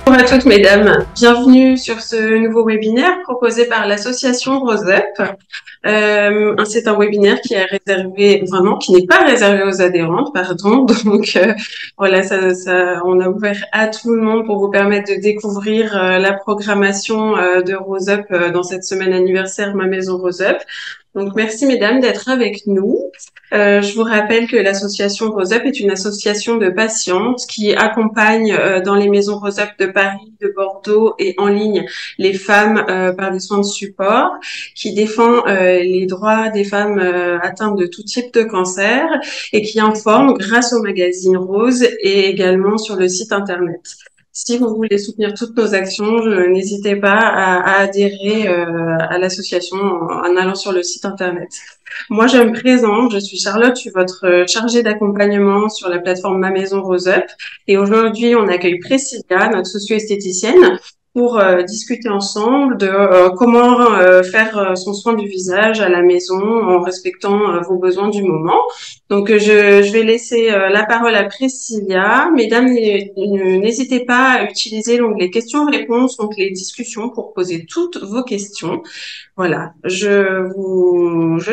Bonjour à toutes mesdames, bienvenue sur ce nouveau webinaire proposé par l'association Rose Up. C'est un webinaire qui est réservé, vraiment, qui n'est pas réservé aux adhérentes, pardon. Donc voilà, on a ouvert à tout le monde pour vous permettre de découvrir la programmation de Rose Up dans cette semaine anniversaire Ma Maison Rose Up. Donc merci mesdames d'être avec nous. Je vous rappelle que l'association Rose Up est une association de patientes qui accompagne dans les maisons Rose Up de Paris, de Bordeaux et en ligne les femmes par des soins de support, qui défend les droits des femmes atteintes de tout type de cancer et qui informe grâce au magazine Rose et également sur le site internet. Si vous voulez soutenir toutes nos actions, n'hésitez pas à adhérer à l'association en allant sur le site internet. Moi, je me présente, je suis Charlotte, je suis votre chargée d'accompagnement sur la plateforme Ma Maison Rose Up. Et aujourd'hui, on accueille Priscilla, notre socio-esthéticienne, pour discuter ensemble de comment faire son soin du visage à la maison en respectant vos besoins du moment. Donc, je vais laisser la parole à Priscilla. Mesdames, n'hésitez pas à utiliser l'onglet questions-réponses, donc les discussions, pour poser toutes vos questions. Voilà, je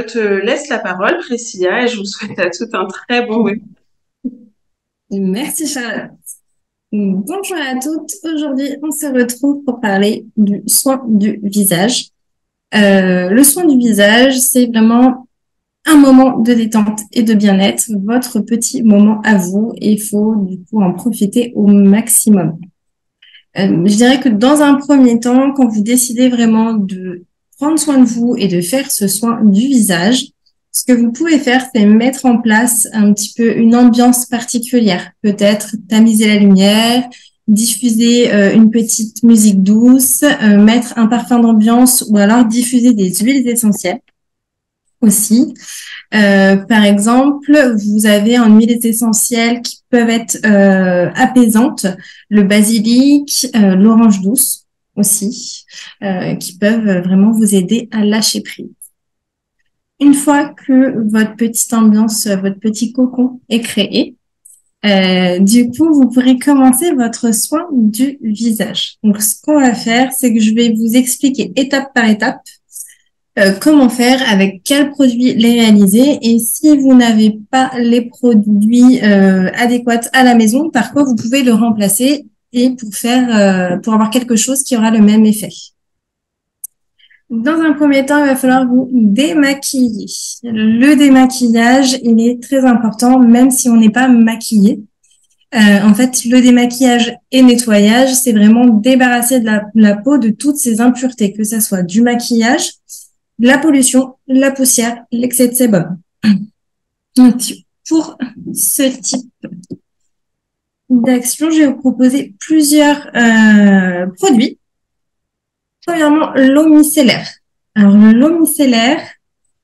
te laisse la parole, Priscilla, et je vous souhaite à toutes un très bon week-end. Merci Charlotte. Bonjour à toutes. Aujourd'hui, on se retrouve pour parler du soin du visage. Le soin du visage, c'est vraiment un moment de détente et de bien-être, votre petit moment à vous, et il faut du coup en profiter au maximum. Je dirais que dans un premier temps, quand vous décidez vraiment de prendre soin de vous et de faire ce soin du visage, ce que vous pouvez faire, c'est mettre en place un petit peu une ambiance particulière. Peut-être tamiser la lumière, diffuser une petite musique douce, mettre un parfum d'ambiance ou alors diffuser des huiles essentielles aussi. Par exemple, vous avez en huiles essentielles qui peuvent être apaisantes, le basilic, l'orange douce aussi, qui peuvent vraiment vous aider à lâcher prise. Une fois que votre petite ambiance, votre petit cocon est créé, du coup, vous pourrez commencer votre soin du visage. Donc, ce qu'on va faire, c'est que je vais vous expliquer étape par étape comment faire, avec quels produits les réaliser et si vous n'avez pas les produits adéquats à la maison, par quoi vous pouvez le remplacer et pour avoir quelque chose qui aura le même effet. Dans un premier temps, il va falloir vous démaquiller. Le démaquillage, il est très important, même si on n'est pas maquillé. En fait, le démaquillage et nettoyage, c'est vraiment débarrasser de la peau de toutes ces impuretés, que ça soit du maquillage, la pollution, la poussière, l'excès de sébum. Donc, pour ce type d'action, je vais vous proposer plusieurs produits. Premièrement, l'eau micellaire. Alors, l'eau micellaire,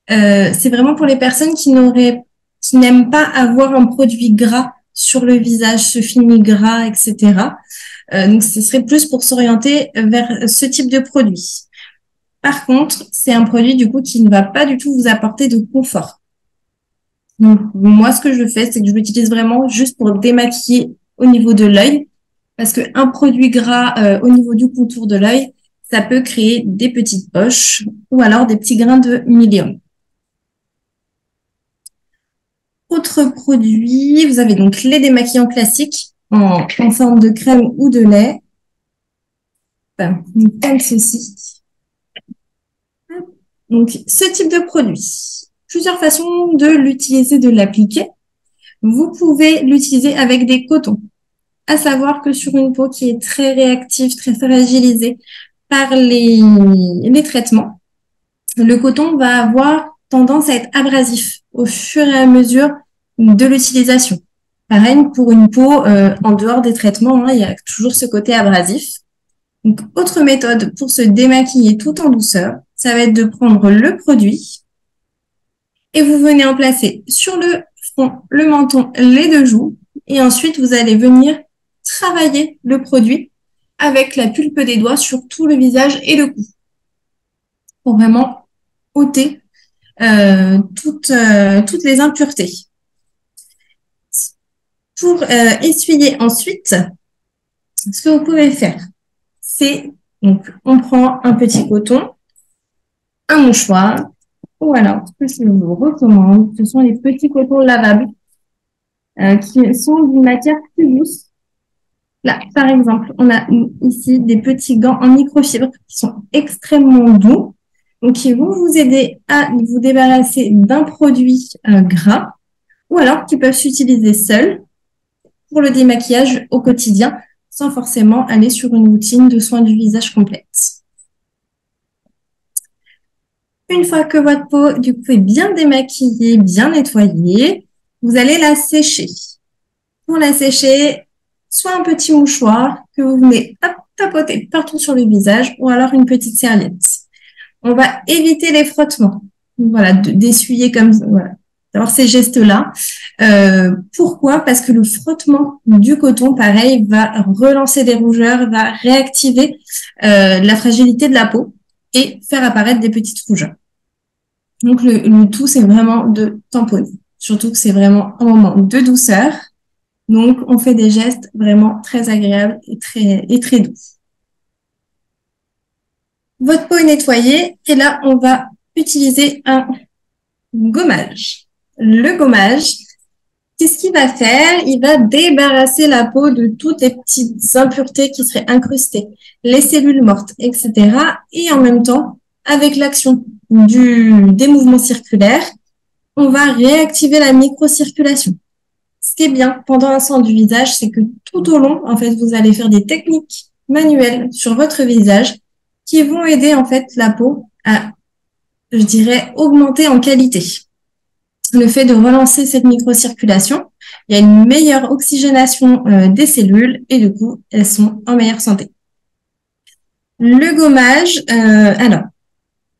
c'est vraiment pour les personnes qui n'aiment pas avoir un produit gras sur le visage, ce fini gras, etc. Donc, ce serait plus pour s'orienter vers ce type de produit. Par contre, c'est un produit du coup qui ne va pas du tout vous apporter de confort. Donc, moi, ce que je fais, c'est que je l'utilise vraiment juste pour démaquiller au niveau de l'œil, parce qu'un produit gras au niveau du contour de l'œil, ça peut créer des petites poches ou alors des petits grains de milium. Autre produit, vous avez donc les démaquillants classiques en forme de crème ou de lait, comme ceci. Donc, ce type de produit, plusieurs façons de l'utiliser, de l'appliquer. Vous pouvez l'utiliser avec des cotons, à savoir que sur une peau qui est très réactive, très fragilisée par les traitements, le coton va avoir tendance à être abrasif au fur et à mesure de l'utilisation. Pareil pour une peau en dehors des traitements, il y a toujours ce côté abrasif. Donc, autre méthode pour se démaquiller tout en douceur, ça va être de prendre le produit et vous venez en placer sur le front, le menton, les deux joues et ensuite vous allez venir travailler le produit avec la pulpe des doigts sur tout le visage et le cou pour vraiment ôter toutes les impuretés. Pour essuyer ensuite, Ce que vous pouvez faire, c'est, donc, on prend un petit coton, un mouchoir, ou alors, ce que je vous recommande, ce sont les petits cotons lavables, qui sont d'une matière plus douce. Là, par exemple, on a ici des petits gants en microfibre qui sont extrêmement doux, donc qui vont vous aider à vous débarrasser d'un produit gras, ou alors qui peuvent s'utiliser seuls pour le démaquillage au quotidien, sans forcément aller sur une routine de soins du visage complète. Une fois que votre peau, du coup, est bien démaquillée, bien nettoyée, vous allez la sécher. Pour la sécher, soit un petit mouchoir que vous venez tapoter partout sur le visage, ou alors une petite serviette. On va éviter les frottements. Voilà, d'essuyer comme ça, voilà, d'avoir ces gestes-là. Pourquoi? Parce que le frottement du coton, pareil, va relancer des rougeurs, va réactiver la fragilité de la peau et faire apparaître des petites rougeurs. Donc, le tout, c'est vraiment de tamponner. Surtout que c'est vraiment un moment de douceur. Donc, on fait des gestes vraiment très agréables et très doux. Votre peau est nettoyée et là, on va utiliser un gommage. Le gommage, qu'est-ce qu'il va faire? Il va débarrasser la peau de toutes les petites impuretés qui seraient incrustées, les cellules mortes, etc. Et en même temps, avec l'action des mouvements circulaires, on va réactiver la microcirculation. Ce qui est bien pendant un soin du visage, c'est que tout au long, en fait, vous allez faire des techniques manuelles sur votre visage qui vont aider, en fait, la peau à, je dirais, augmenter en qualité. Le fait de relancer cette microcirculation, il y a une meilleure oxygénation des cellules et du coup, elles sont en meilleure santé. Le gommage, alors,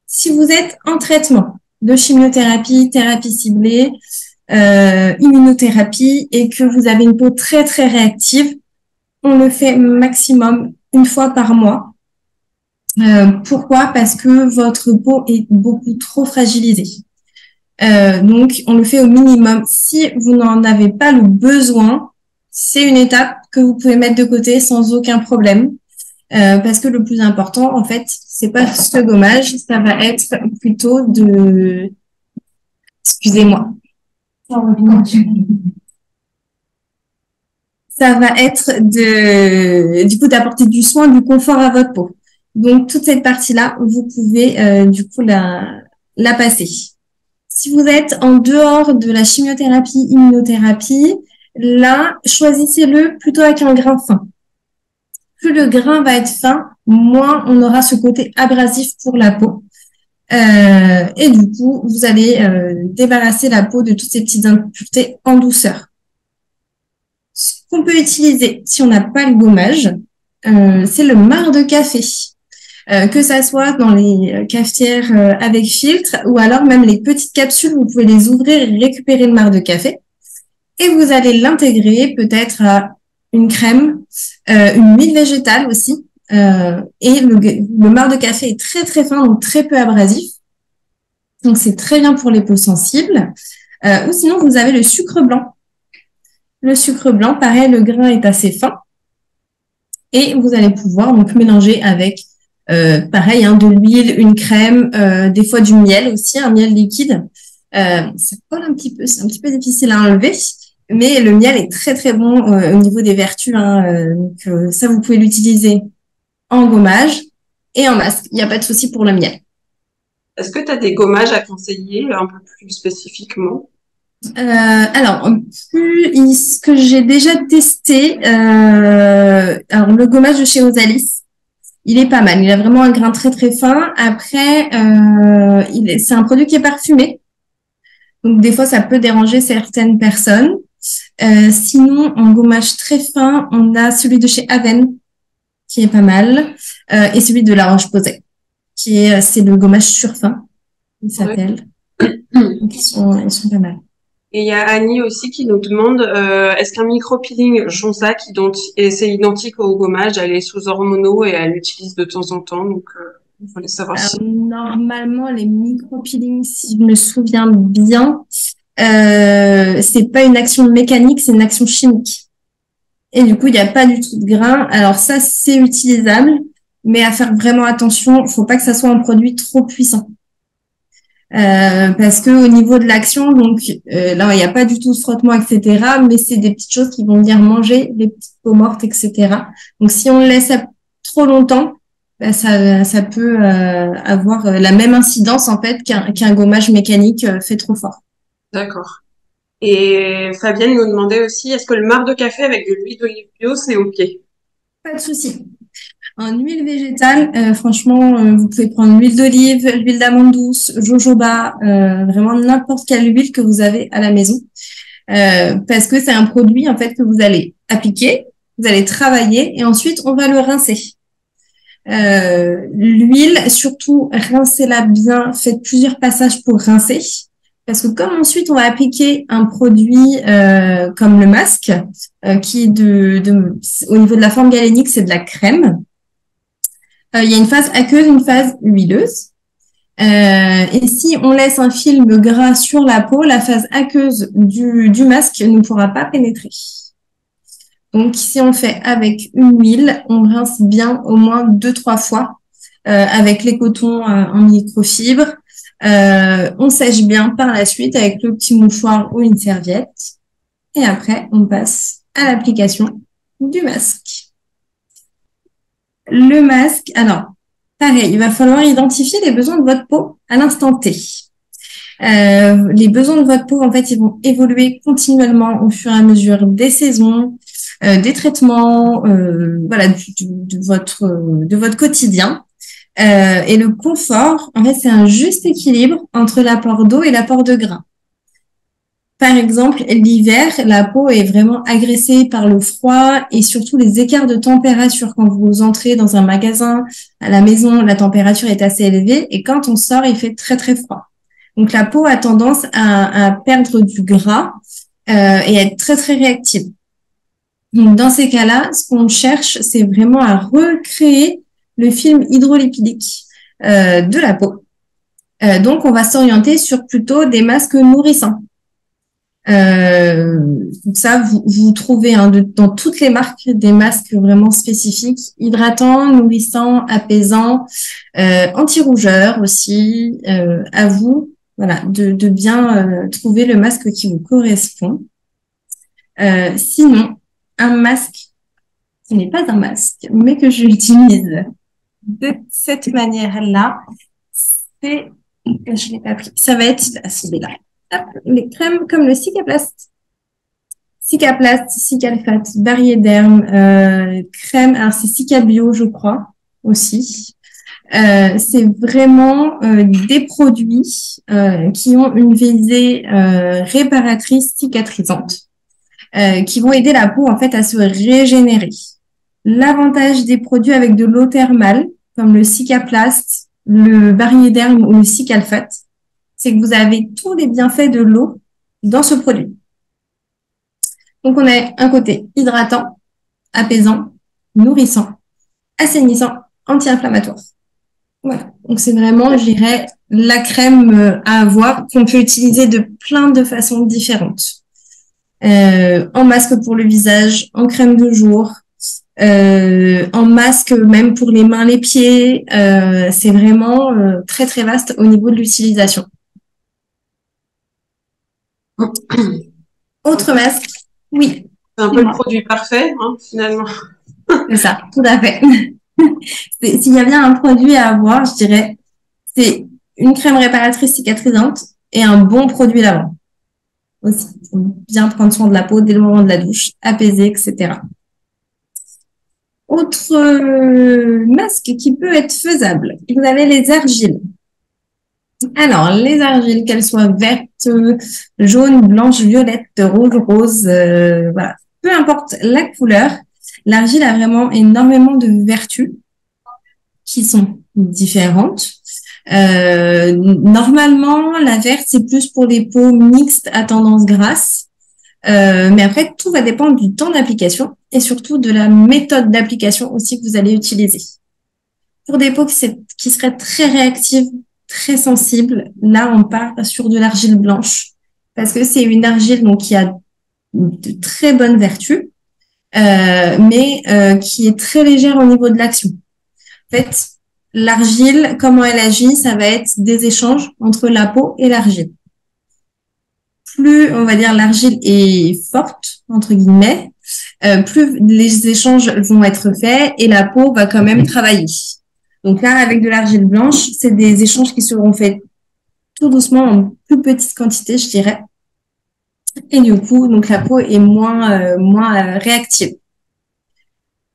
si vous êtes en traitement de chimiothérapie, thérapie ciblée, immunothérapie et que vous avez une peau très, très réactive, on le fait maximum une fois par mois. Pourquoi? Parce que votre peau est beaucoup trop fragilisée. Donc, on le fait au minimum. Si vous n'en avez pas le besoin, c'est une étape que vous pouvez mettre de côté sans aucun problème. Parce que le plus important, en fait, c'est pas ce gommage, ça va être plutôt de... Excusez-moi. Ça va être du coup, d'apporter du soin, du confort à votre peau. Donc, toute cette partie-là, vous pouvez, du coup, la passer. Si vous êtes en dehors de la chimiothérapie, immunothérapie, là, choisissez-le plutôt avec un grain fin. Plus le grain va être fin, moins on aura ce côté abrasif pour la peau. Et du coup, vous allez débarrasser la peau de toutes ces petites impuretés en douceur. Ce qu'on peut utiliser si on n'a pas le gommage, c'est le marc de café. Que ça soit dans les cafetières avec filtre ou alors même les petites capsules, vous pouvez les ouvrir et récupérer le marc de café. Et vous allez l'intégrer peut-être à une crème, une huile végétale aussi. Et le marc de café est très très fin, donc très peu abrasif. Donc c'est très bien pour les peaux sensibles. Ou sinon, vous avez le sucre blanc. Le sucre blanc, pareil, le grain est assez fin. Et vous allez pouvoir donc mélanger avec pareil, hein, de l'huile, une crème, des fois du miel aussi, un miel liquide. Ça colle un petit peu, c'est un petit peu difficile à enlever, mais le miel est très très bon au niveau des vertus. Hein, donc ça, vous pouvez l'utiliser en gommage et en masque. Il n'y a pas de souci pour le miel. Est-ce que tu as des gommages à conseiller un peu plus spécifiquement? Alors, ce que j'ai déjà testé, alors le gommage de chez Osalis, il est pas mal. Il a vraiment un grain très très fin. Après, c'est un produit qui est parfumé. Donc des fois, ça peut déranger certaines personnes. Sinon, en gommage très fin, on a celui de chez Aven, qui est pas mal, et celui de La Roche-Posay, c'est le gommage surfin, il s'appelle. Donc ils sont pas mal. Et il y a Annie aussi qui nous demande est-ce qu'un micro-peeling Jonzac c'est identique au gommage? Elle est sous hormonaux et elle l'utilise de temps en temps, donc il fallait savoir si. Normalement, les micro-peelings, si je me souviens bien, c'est pas une action mécanique, c'est une action chimique. Et du coup, il n'y a pas du tout de grains. Alors ça, c'est utilisable, mais à faire vraiment attention, il faut pas que ça soit un produit trop puissant. Parce que au niveau de l'action, donc là, il n'y a pas du tout de frottement, etc. Mais c'est des petites choses qui vont venir manger les petites peaux mortes, etc. Donc si on le laisse trop longtemps, bah, ça peut avoir la même incidence en fait qu'un gommage mécanique fait trop fort. D'accord. Et Fabienne nous demandait aussi, est-ce que le marc de café avec de l'huile d'olive bio, c'est OK? Pas de souci. En huile végétale, franchement, vous pouvez prendre l'huile d'olive, l'huile d'amande douce, jojoba, vraiment n'importe quelle huile que vous avez à la maison. Parce que c'est un produit en fait que vous allez appliquer, vous allez travailler et ensuite on va le rincer. L'huile, surtout rincez-la bien, faites plusieurs passages pour rincer. Parce que comme ensuite on va appliquer un produit comme le masque, qui est au niveau de la forme galénique, c'est de la crème. Il y a une phase aqueuse, une phase huileuse. Et si on laisse un film gras sur la peau, la phase aqueuse du masque ne pourra pas pénétrer. Donc, si on fait avec une huile, on rince bien au moins 2-3 fois avec les cotons en microfibre. On sèche bien par la suite avec le petit mouchoir ou une serviette. Et après, on passe à l'application du masque. Le masque, alors, pareil, il va falloir identifier les besoins de votre peau à l'instant T. Les besoins de votre peau, en fait, ils vont évoluer continuellement au fur et à mesure des saisons, des traitements, voilà, de votre quotidien. Et le confort, en fait, c'est un juste équilibre entre l'apport d'eau et l'apport de gras. Par exemple, l'hiver, la peau est vraiment agressée par le froid et surtout les écarts de température. Quand vous entrez dans un magasin, à la maison, la température est assez élevée et quand on sort, il fait très très froid. Donc la peau a tendance à perdre du gras et à être très très réactive. Donc dans ces cas-là, ce qu'on cherche, c'est vraiment à recréer le film hydrolipidique de la peau. Donc on va s'orienter sur plutôt des masques nourrissants. Donc ça, vous trouvez dans toutes les marques des masques vraiment spécifiques, hydratants, nourrissants, apaisants, anti-rougeur aussi. À vous, voilà, de bien trouver le masque qui vous correspond. Sinon, un masque qui n'est pas un masque, mais que j'utilise de cette manière-là, je l'ai pas pris. Ça va être celui-là. Hop, les crèmes comme le Cicaplast, Cicalfate, Barriederm, crème, alors c'est Cicabio, je crois, aussi. C'est vraiment des produits qui ont une visée réparatrice, cicatrisante, qui vont aider la peau en fait à se régénérer. L'avantage des produits avec de l'eau thermale, comme le Cicaplast, le Barriederm ou le Cicalfate, c'est que vous avez tous les bienfaits de l'eau dans ce produit. Donc, on a un côté hydratant, apaisant, nourrissant, assainissant, anti-inflammatoire. Voilà. Donc, c'est vraiment, je dirais, la crème à avoir qu'on peut utiliser de plein de façons différentes. En masque pour le visage, en crème de jour, en masque même pour les mains, les pieds. C'est vraiment très, très vaste au niveau de l'utilisation. Autre masque, oui. C'est un peu le produit parfait, hein, finalement. C'est ça, tout à fait. S'il y a bien un produit à avoir, je dirais, c'est une crème réparatrice cicatrisante et un bon produit lavant. Aussi, pour bien prendre soin de la peau dès le moment de la douche, apaiser, etc. Autre masque qui peut être faisable, vous avez les argiles. Alors, les argiles, qu'elles soient vertes, jaunes, blanches, violettes, rouges, roses, voilà. Peu importe la couleur, l'argile a vraiment énormément de vertus qui sont différentes. Normalement, la verte, c'est plus pour les peaux mixtes à tendance grasse. Mais après, tout va dépendre du temps d'application et surtout de la méthode d'application aussi que vous allez utiliser. Pour des peaux qui seraient très réactives, très sensibles, là, on part sur de l'argile blanche parce que c'est une argile donc qui a de très bonnes vertus. mais qui est très légère au niveau de l'action. En fait, l'argile, comment elle agit, ça va être des échanges entre la peau et l'argile. Plus, on va dire, l'argile est forte, entre guillemets, plus les échanges vont être faits et la peau va quand même travailler. Donc là, avec de l'argile blanche, c'est des échanges qui seront faits tout doucement en plus petite quantité, je dirais. Et du coup, donc la peau est moins réactive.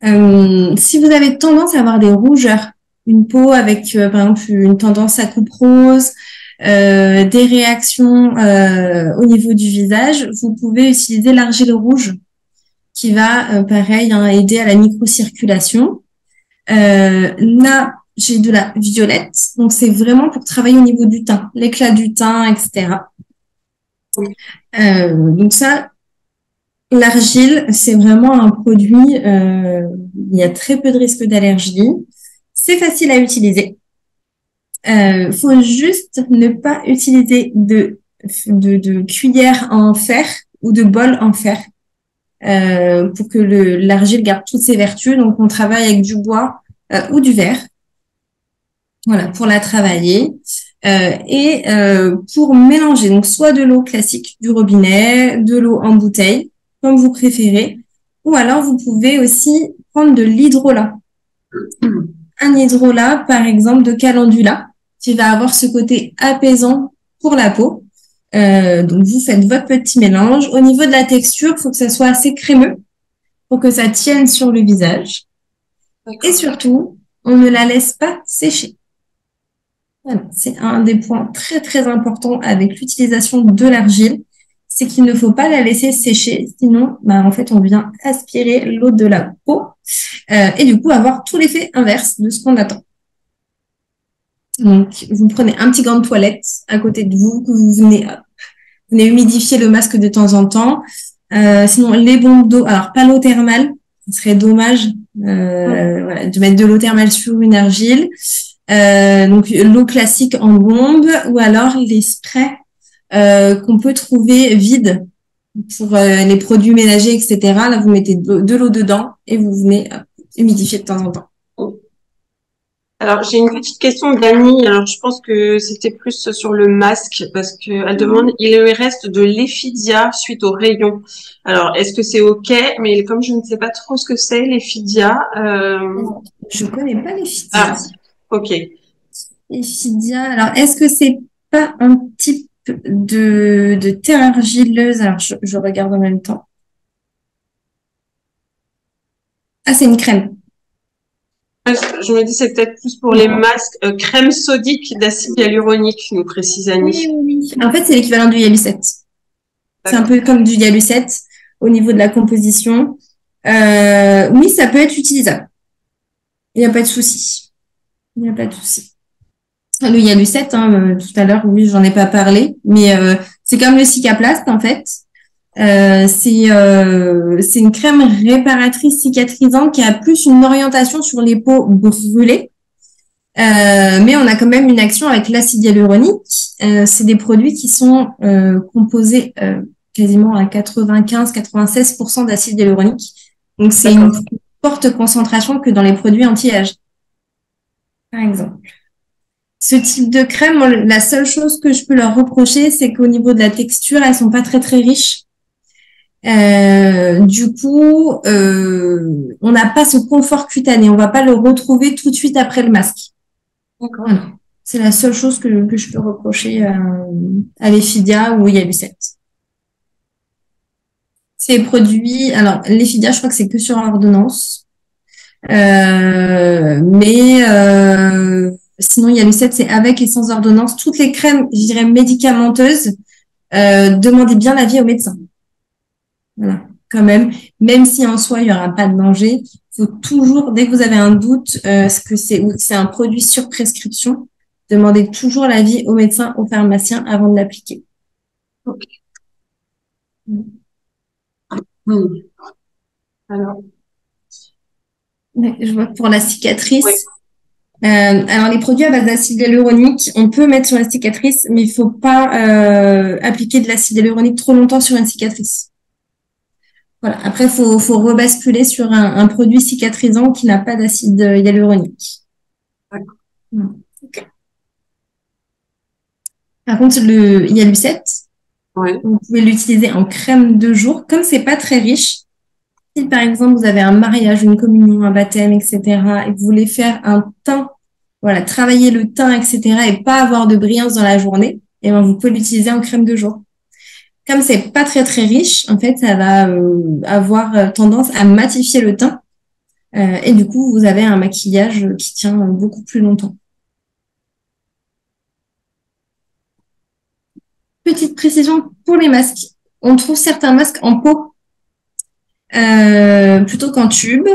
Si vous avez tendance à avoir des rougeurs, une peau avec, par exemple, une tendance à coupe rose, des réactions au niveau du visage, vous pouvez utiliser l'argile rouge qui va, pareil, hein, aider à la microcirculation. Là, j'ai de la violette, donc c'est vraiment pour travailler au niveau du teint, l'éclat du teint, etc. Donc ça, l'argile, c'est vraiment un produit, il y a très peu de risques d'allergie. C'est facile à utiliser. Faut juste ne pas utiliser de cuillère en fer ou de bol en fer pour que l'argile garde toutes ses vertus. Donc, on travaille avec du bois ou du verre. Voilà, pour la travailler. Et pour mélanger, donc soit de l'eau classique du robinet, de l'eau en bouteille, comme vous préférez, ou alors vous pouvez aussi prendre de l'hydrolat. Un hydrolat, par exemple, de calendula, qui va avoir ce côté apaisant pour la peau. Donc, vous faites votre petit mélange. Au niveau de la texture, il faut que ça soit assez crémeux pour que ça tienne sur le visage. Et surtout, on ne la laisse pas sécher. Voilà, c'est un des points très, très importants avec l'utilisation de l'argile. C'est qu'il ne faut pas la laisser sécher. Sinon, en fait, on vient aspirer l'eau de la peau et du coup avoir tout l'effet inverse de ce qu'on attend. Donc, vous prenez un petit gant de toilette à côté de vous que vous venez humidifier le masque de temps en temps. Sinon, les bombes d'eau, alors pas l'eau thermale, ce serait dommage voilà, de mettre de l'eau thermale sur une argile. Donc l'eau classique en bombe ou alors les sprays qu'on peut trouver vides pour les produits ménagers, etc. Là, vous mettez de l'eau dedans et vous venez humidifier de temps en temps. Alors, j'ai une petite question d'Annie. Alors, je pense que c'était plus sur le masque parce qu'elle demande, il lui reste de l'Ephidia suite au rayon. Alors, est-ce que c'est OK? Mais comme je ne sais pas trop ce que c'est, l'Ephidia. Je connais pas l'Ephidia. Ah, OK. L'Ephidia. Alors, est-ce que c'est pas un type de terre argileuse? Alors, je regarde en même temps. Ah, c'est une crème. Je me dis c'est peut-être plus pour les masques. Crème sodique d'acide hyaluronique, nous précise Annie. Oui. En fait, c'est l'équivalent du Yalucette. C'est un peu comme du Yalucette au niveau de la composition. Oui, ça peut être utilisable. Il n'y a pas de souci. Il n'y a pas de souci. Le Yalucette, hein, tout à l'heure, oui, j'en ai pas parlé, mais c'est comme le Cicaplast en fait. C'est une crème réparatrice cicatrisante qui a plus une orientation sur les peaux brûlées. Mais on a quand même une action avec l'acide hyaluronique. C'est des produits qui sont composés quasiment à 95-96% d'acide hyaluronique. Donc, c'est une plus forte concentration que dans les produits anti-âge, par exemple. Ce type de crème, la seule chose que je peux leur reprocher, c'est qu'au niveau de la texture, elles sont pas très, très riches. Du coup, on n'a pas ce confort cutané. On va pas le retrouver tout de suite après le masque. D'accord. Voilà. C'est la seule chose que je peux reprocher à l'Ephidia ou Yalucette. Ces produits, alors l'Ephidia, je crois que c'est que sur ordonnance. Mais sinon, Yalucette, c'est avec et sans ordonnance. Toutes les crèmes, je dirais, médicamenteuses, demandez bien l'avis au médecin. Voilà, quand même si en soi, il n'y aura pas de danger, il faut toujours, dès que vous avez un doute, que c'est un produit sur prescription, demandez toujours l'avis au médecin, au pharmacien avant de l'appliquer. Ok. Alors. Je vois que pour la cicatrice. Oui. Alors les produits à base d'acide hyaluronique, on peut mettre sur la cicatrice, mais il faut pas appliquer de l'acide hyaluronique trop longtemps sur une cicatrice. Voilà. Après, faut rebasculer sur un produit cicatrisant qui n'a pas d'acide hyaluronique. D'accord. Okay. Par contre, le Hyalus-7, Ouais. vous pouvez l'utiliser en crème de jour. Comme c'est pas très riche, si par exemple vous avez un mariage, une communion, un baptême, etc., et que vous voulez faire un teint, voilà, travailler le teint, etc., et pas avoir de brillance dans la journée, et ben vous pouvez l'utiliser en crème de jour. Comme c'est pas très très riche, en fait, ça va avoir tendance à matifier le teint, et du coup vous avez un maquillage qui tient beaucoup plus longtemps. Petite précision pour les masques, on trouve certains masques en peau plutôt qu'en tube,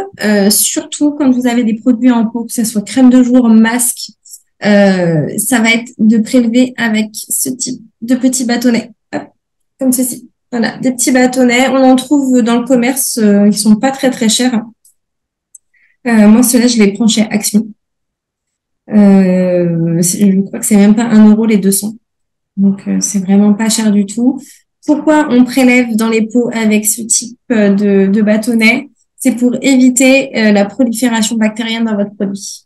surtout quand vous avez des produits en peau, que ce soit crème de jour, masque, ça va être de prélever avec ce type de petits bâtonnets, hop, comme ceci. Voilà, des petits bâtonnets. On en trouve dans le commerce, ils sont pas très très chers. Moi, ceux-là, je les prends chez Action. Je crois que c'est même pas 1 € les 200. Donc, c'est vraiment pas cher du tout. Pourquoi on prélève dans les pots avec ce type de bâtonnet? C'est pour éviter la prolifération bactérienne dans votre produit.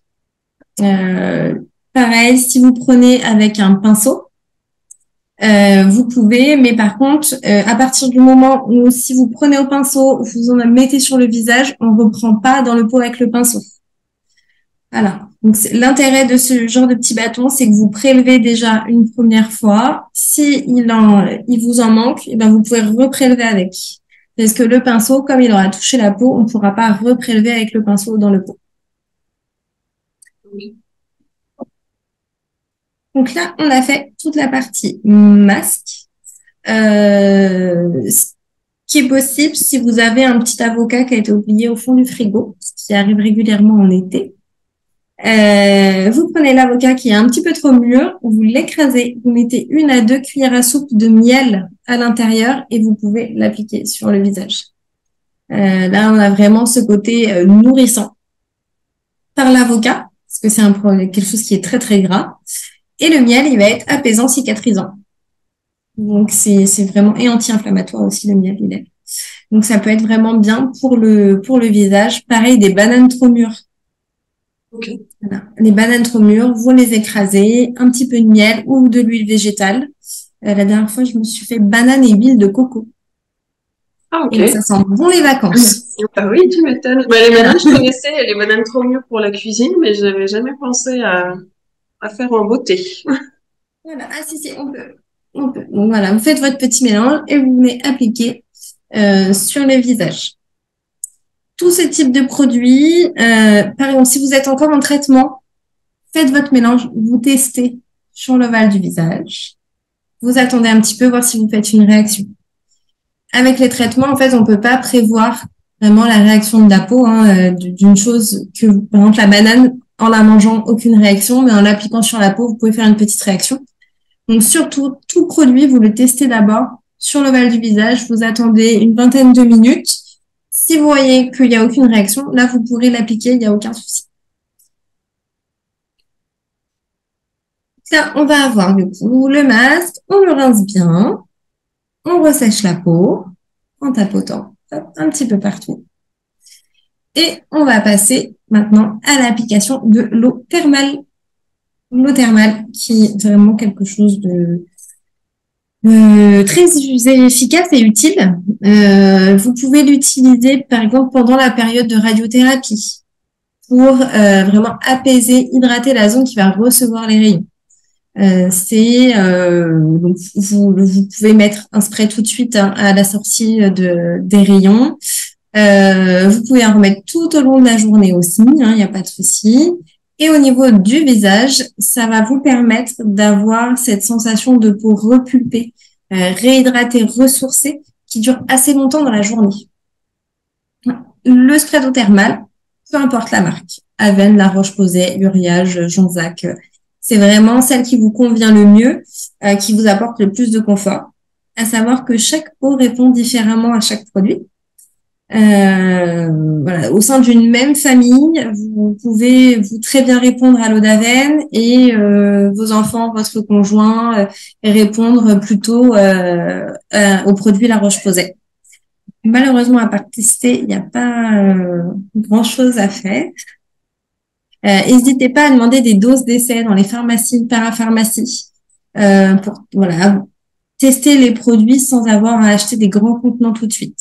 Pareil, si vous prenez avec un pinceau, vous pouvez, mais par contre, à partir du moment où si vous prenez au pinceau, vous en mettez sur le visage, on ne reprend pas dans le pot avec le pinceau. Voilà. Donc, l'intérêt de ce genre de petit bâton, c'est que vous prélevez déjà une première fois. Si il vous en manque, eh ben, vous pouvez reprélever avec. Parce que le pinceau, comme il aura touché la peau, on ne pourra pas reprélever avec le pinceau dans le pot. Oui. Donc là, on a fait toute la partie masque. Ce qui est possible si vous avez un petit avocat qui a été oublié au fond du frigo, ce qui arrive régulièrement en été. Vous prenez l'avocat qui est un petit peu trop mûr, vous l'écrasez, vous mettez 1 à 2 cuillères à soupe de miel à l'intérieur et vous pouvez l'appliquer sur le visage. Là, on a vraiment ce côté nourrissant par l'avocat, parce que c'est quelque chose qui est très très gras. Et le miel, il va être apaisant, cicatrisant. Donc, c'est vraiment, et anti-inflammatoire aussi, le miel, il est. Donc, ça peut être vraiment bien pour le visage. Pareil, des bananes trop mûres. Okay. Voilà. Les bananes trop mûres, vous les écrasez, un petit peu de miel ou de l'huile végétale. La dernière fois, je me suis fait banane et huile de coco. Ah, ok. Et ça sent bon les vacances. Ah oui, tu m'étonnes. Bah, les bananes, je connaissais les bananes trop mûres pour la cuisine, mais je n'avais jamais pensé à faire en beauté. Voilà. Ah si, on peut. On peut. Donc voilà, vous faites votre petit mélange et vous venez appliquer sur le visage. Tous ces types de produits, par exemple, si vous êtes encore en traitement, faites votre mélange, vous testez sur l'ovale du visage. Vous attendez un petit peu, voir si vous faites une réaction. Avec les traitements, en fait, on peut pas prévoir vraiment la réaction de la peau d'une chose que, par exemple, la banane, en la mangeant, aucune réaction, mais en l'appliquant sur la peau, vous pouvez faire une petite réaction. Donc, surtout, tout produit, vous le testez d'abord sur l'ovale du visage, vous attendez une vingtaine de minutes. Si vous voyez qu'il n'y a aucune réaction, là, vous pourrez l'appliquer, il n'y a aucun souci. Là, on va avoir, du coup, le masque, on le rince bien, on ressèche la peau en tapotant un petit peu partout. Et on va passer maintenant à l'application de l'eau thermale. L'eau thermale qui est vraiment quelque chose de très efficace et utile. Vous pouvez l'utiliser par exemple pendant la période de radiothérapie pour vraiment apaiser, hydrater la zone qui va recevoir les rayons. Donc vous pouvez mettre un spray tout de suite à la sortie des rayons. Vous pouvez en remettre tout au long de la journée aussi, il n'y a pas de souci. Et au niveau du visage, ça va vous permettre d'avoir cette sensation de peau repulpée, réhydratée, ressourcée, qui dure assez longtemps dans la journée. Le spray d'eau thermale, peu importe la marque, Aven, La Roche-Posay, Uriage, Jonzac, c'est vraiment celle qui vous convient le mieux, qui vous apporte le plus de confort. À savoir que chaque peau répond différemment à chaque produit. Voilà, au sein d'une même famille, vous pouvez vous très bien répondre à l'eau d'Aven et vos enfants, votre conjoint répondre plutôt au produit La Roche-Posay. malheureusement, à part tester, il n'y a pas grand-chose à faire. N'hésitez pas à demander des doses d'essai dans les pharmacies, parapharmacies, pour voilà, tester les produits sans avoir à acheter des grands contenants tout de suite.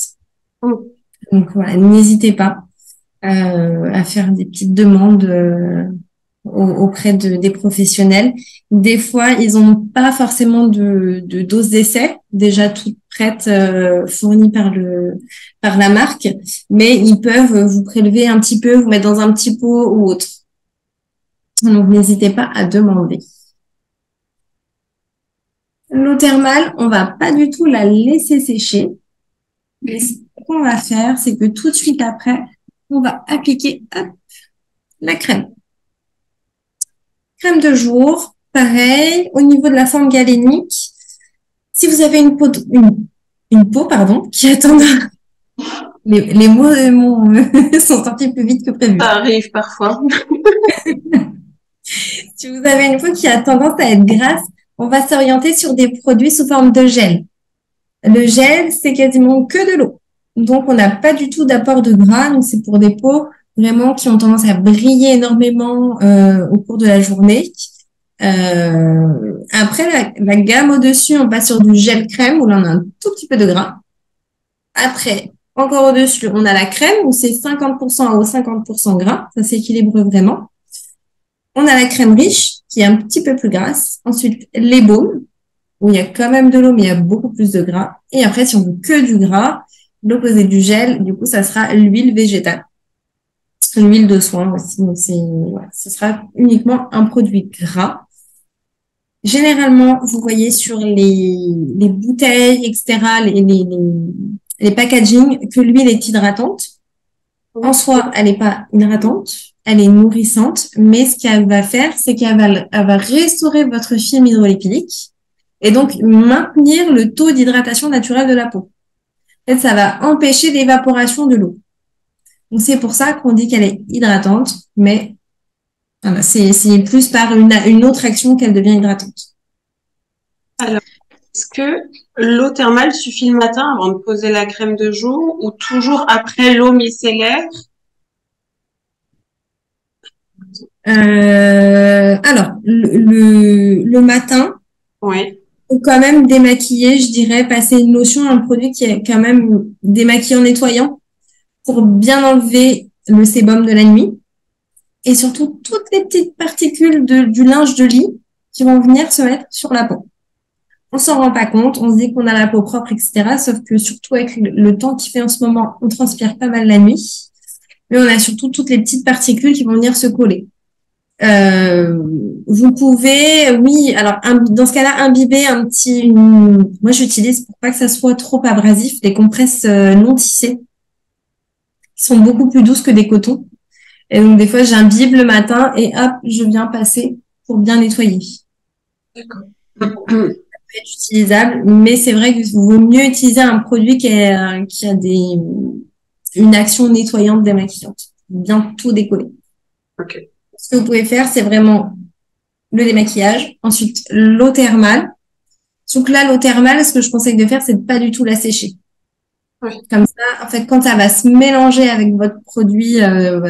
Mm. Donc voilà, n'hésitez pas à faire des petites demandes auprès des professionnels. Des fois, ils n'ont pas forcément de doses d'essai déjà toutes prêtes, fournies par la marque, mais ils peuvent vous prélever un petit peu, vous mettre dans un petit pot ou autre. Donc n'hésitez pas à demander. L'eau thermale, on va pas du tout la laisser sécher. Mais ce qu'on va faire, c'est que tout de suite après, on va appliquer hop, la crème. Crème de jour, pareil, au niveau de la forme galénique. Si vous avez une peau, qui a tendance, les mots sont sortis plus vite que prévu. Ça arrive parfois. Si vous avez une peau qui a tendance à être grasse, on va s'orienter sur des produits sous forme de gel. Le gel, c'est quasiment que de l'eau. Donc, on n'a pas du tout d'apport de gras. Donc, c'est pour des peaux vraiment qui ont tendance à briller énormément au cours de la journée. Après, la gamme au-dessus, on passe sur du gel crème où là, on a un tout petit peu de gras. Après, encore au-dessus, on a la crème où c'est 50% eau, 50% gras. Ça s'équilibre vraiment. On a la crème riche qui est un petit peu plus grasse. Ensuite, les baumes où il y a quand même de l'eau, mais il y a beaucoup plus de gras. Et après, si on veut que du gras, l'opposé du gel, du coup, ça sera l'huile végétale. L'huile de soin aussi. Donc, ce sera uniquement un produit gras. Généralement, vous voyez sur les bouteilles, etc., les packaging, que l'huile est hydratante. En soi, elle n'est pas hydratante, elle est nourrissante, mais ce qu'elle va faire, c'est qu'elle va restaurer votre film hydrolipidique et donc maintenir le taux d'hydratation naturelle de la peau. En fait, ça va empêcher l'évaporation de l'eau. Donc, c'est pour ça qu'on dit qu'elle est hydratante, mais voilà, c'est plus par une autre action qu'elle devient hydratante. Alors, est-ce que l'eau thermale suffit le matin avant de poser la crème de jour ou toujours après l'eau micellaire? Alors, le matin, Oui. faut quand même démaquiller, je dirais, passer une lotion, un produit qui est quand même démaquillant, nettoyant, pour bien enlever le sébum de la nuit. Et surtout, toutes les petites particules du linge de lit qui vont venir se mettre sur la peau. On s'en rend pas compte, on se dit qu'on a la peau propre, etc. Sauf que surtout avec le temps qu'il fait en ce moment, on transpire pas mal la nuit. Mais on a surtout toutes les petites particules qui vont venir se coller. Vous pouvez, oui, alors dans ce cas-là, imbiber moi j'utilise pour pas que ça soit trop abrasif, des compresses non tissées, qui sont beaucoup plus douces que des cotons. Et donc des fois j'imbibe le matin et hop, je viens passer pour bien nettoyer. D'accord. Ça peut être utilisable, mais c'est vrai qu'il vaut mieux utiliser un produit qui a une action nettoyante démaquillante, bien tout décoller. Ok. Ce que vous pouvez faire, c'est vraiment le démaquillage. Ensuite, l'eau thermale. Donc là, l'eau thermale, ce que je conseille de faire, c'est de pas du tout la sécher. Oui. Comme ça, en fait, quand ça va se mélanger avec votre produit,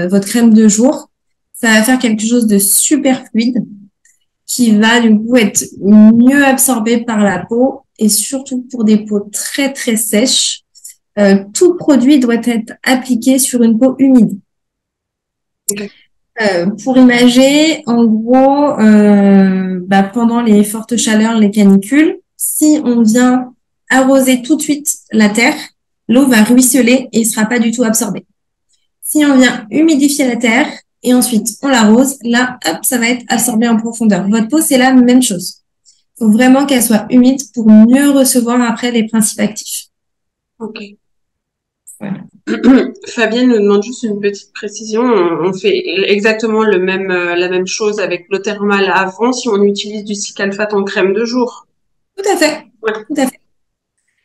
votre crème de jour, ça va faire quelque chose de super fluide qui va du coup être mieux absorbé par la peau et surtout pour des peaux très très sèches, tout produit doit être appliqué sur une peau humide. Okay. Pour imager, en gros, pendant les fortes chaleurs, les canicules, si on vient arroser tout de suite la terre, l'eau va ruisseler et ne sera pas du tout absorbée. Si on vient humidifier la terre et ensuite on l'arrose, là, hop, ça va être absorbé en profondeur. Votre peau, c'est la même chose. Il faut vraiment qu'elle soit humide pour mieux recevoir après les principes actifs. Ok. Voilà. Fabienne nous demande juste une petite précision. On fait exactement la même chose avec l'eau thermale avant si on utilise du cicalfate en crème de jour. Tout à fait. Ouais. Tout à fait.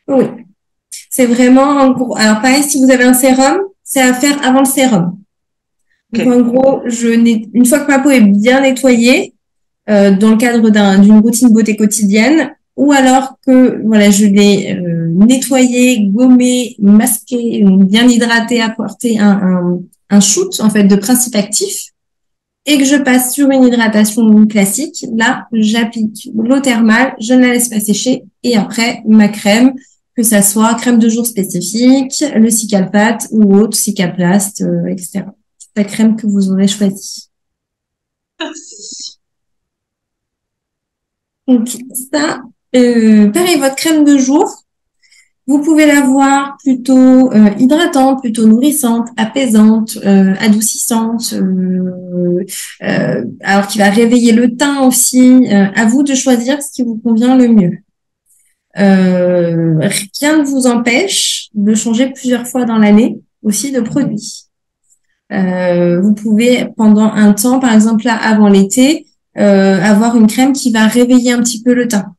Oui. C'est vraiment, en gros, alors pareil, si vous avez un sérum, c'est à faire avant le sérum. Okay. Donc en gros, une fois que ma peau est bien nettoyée, dans le cadre d'une routine beauté quotidienne, ou alors que voilà, je l'ai nettoyé, gommé, masqué, bien hydraté, apporté un shoot en fait de principe actif et que je passe sur une hydratation classique, là, j'applique l'eau thermale, je la laisse pas sécher et après ma crème, que ça soit crème de jour spécifique, le Cicalfate ou autre Cicaplast, etc. La crème que vous aurez choisie. Merci. Donc ça, pareil, votre crème de jour, vous pouvez l'avoir plutôt hydratante, plutôt nourrissante, apaisante, adoucissante, alors qui va réveiller le teint aussi. À vous de choisir ce qui vous convient le mieux. Rien ne vous empêche de changer plusieurs fois dans l'année aussi de produit. Vous pouvez pendant un temps, par exemple là avant l'été, avoir une crème qui va réveiller un petit peu le teint.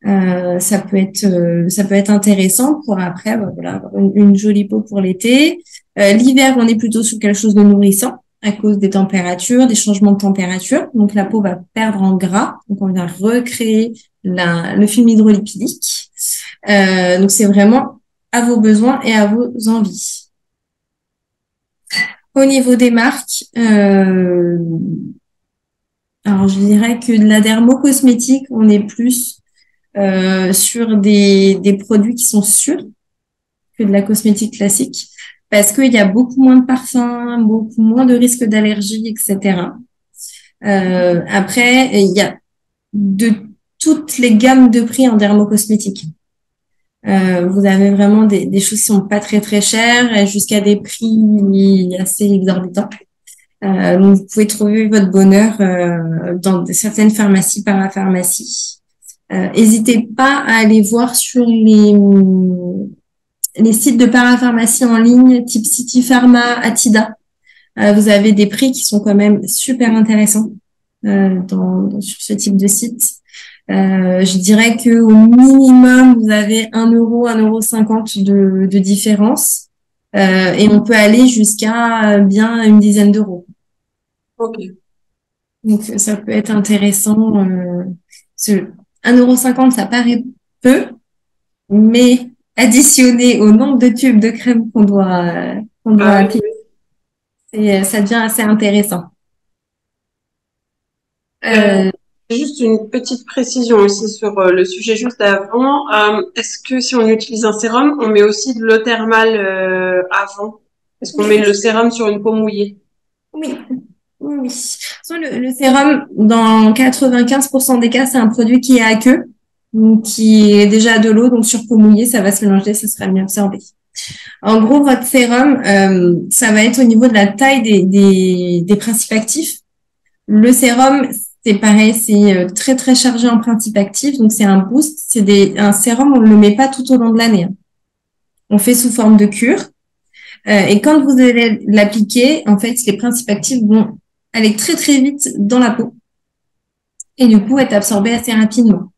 Ça peut être intéressant pour après voilà, avoir une jolie peau pour l'été. L'hiver, on est plutôt sur quelque chose de nourrissant à cause des températures, des changements de température. Donc la peau va perdre en gras. Donc on vient recréer le film hydrolipidique. Donc c'est vraiment à vos besoins et à vos envies. Au niveau des marques, alors je dirais que de la dermocosmétique, on est plus sur des produits qui sont sûrs que de la cosmétique classique parce qu'il y a beaucoup moins de parfums, beaucoup moins de risques d'allergie, etc. Après, il y a de toutes les gammes de prix en dermocosmétique. Vous avez vraiment des choses qui sont pas très très chères et jusqu'à des prix assez exorbitants. Donc vous pouvez trouver votre bonheur dans certaines pharmacies, parapharmacies. N'hésitez pas à aller voir sur les sites de parapharmacie en ligne, type City Pharma, Atida. Vous avez des prix qui sont quand même super intéressants sur ce type de site. Je dirais que au minimum, vous avez 1 euro, 1,50 € de différence. Et on peut aller jusqu'à bien une dizaine d'euros. Ok. Donc, ça peut être intéressant. 1,50 €, ça paraît peu, mais additionné au nombre de tubes de crème qu'on doit Ah appliquer, ça devient assez intéressant. oui. Euh, Juste une petite précision aussi sur le sujet juste avant. Est-ce que si on utilise un sérum, on met aussi de l'eau thermale avant? Est-ce qu'on met le sérum sur une peau mouillée? oui, oui, oui. Le sérum, dans 95% des cas, c'est un produit qui est aqueux, donc qui est déjà de l'eau, donc sur peau mouillée, ça va se mélanger, ça sera mieux absorbé. En gros, votre sérum, ça va être au niveau de la taille des principes actifs. Le sérum, c'est pareil, c'est très très chargé en principes actifs, donc c'est un boost. Un sérum, on ne le met pas tout au long de l'année, hein. On fait sous forme de cure. Et quand vous allez l'appliquer, en fait, les principes actifs vont aller très très vite dans la peau et du coup être absorbés assez rapidement.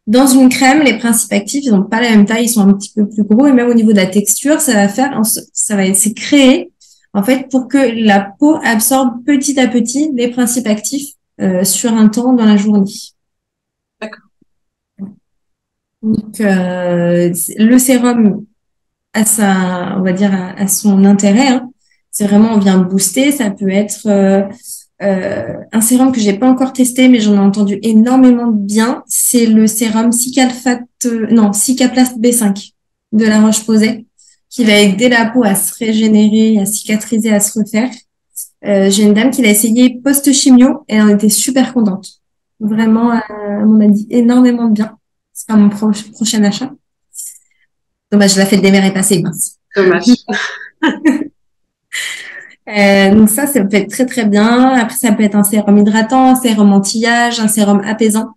Dans une crème, les principes actifs, ils n'ont pas la même taille, ils sont un petit peu plus gros et même au niveau de la texture, c'est créé en fait pour que la peau absorbe petit à petit les principes actifs sur un temps dans la journée. D'accord. Donc le sérum on va dire à son intérêt, hein. C'est vraiment, on vient booster. Ça peut être un sérum que j'ai pas encore testé, mais j'en ai entendu énormément de bien. C'est le sérum Cicaplast B5 de La Roche-Posay, qui va aider la peau à se régénérer, à cicatriser, à se refaire. J'ai une dame qui l'a essayé post-chimio et elle en était super contente. Vraiment, elle m'en a dit énormément de bien. C'est pas mon prochain achat. Dommage, la fête des mères est passée, mince. Dommage. Donc ça peut être très très bien. Après, ça peut être un sérum hydratant, un sérum anti-âge, un sérum apaisant,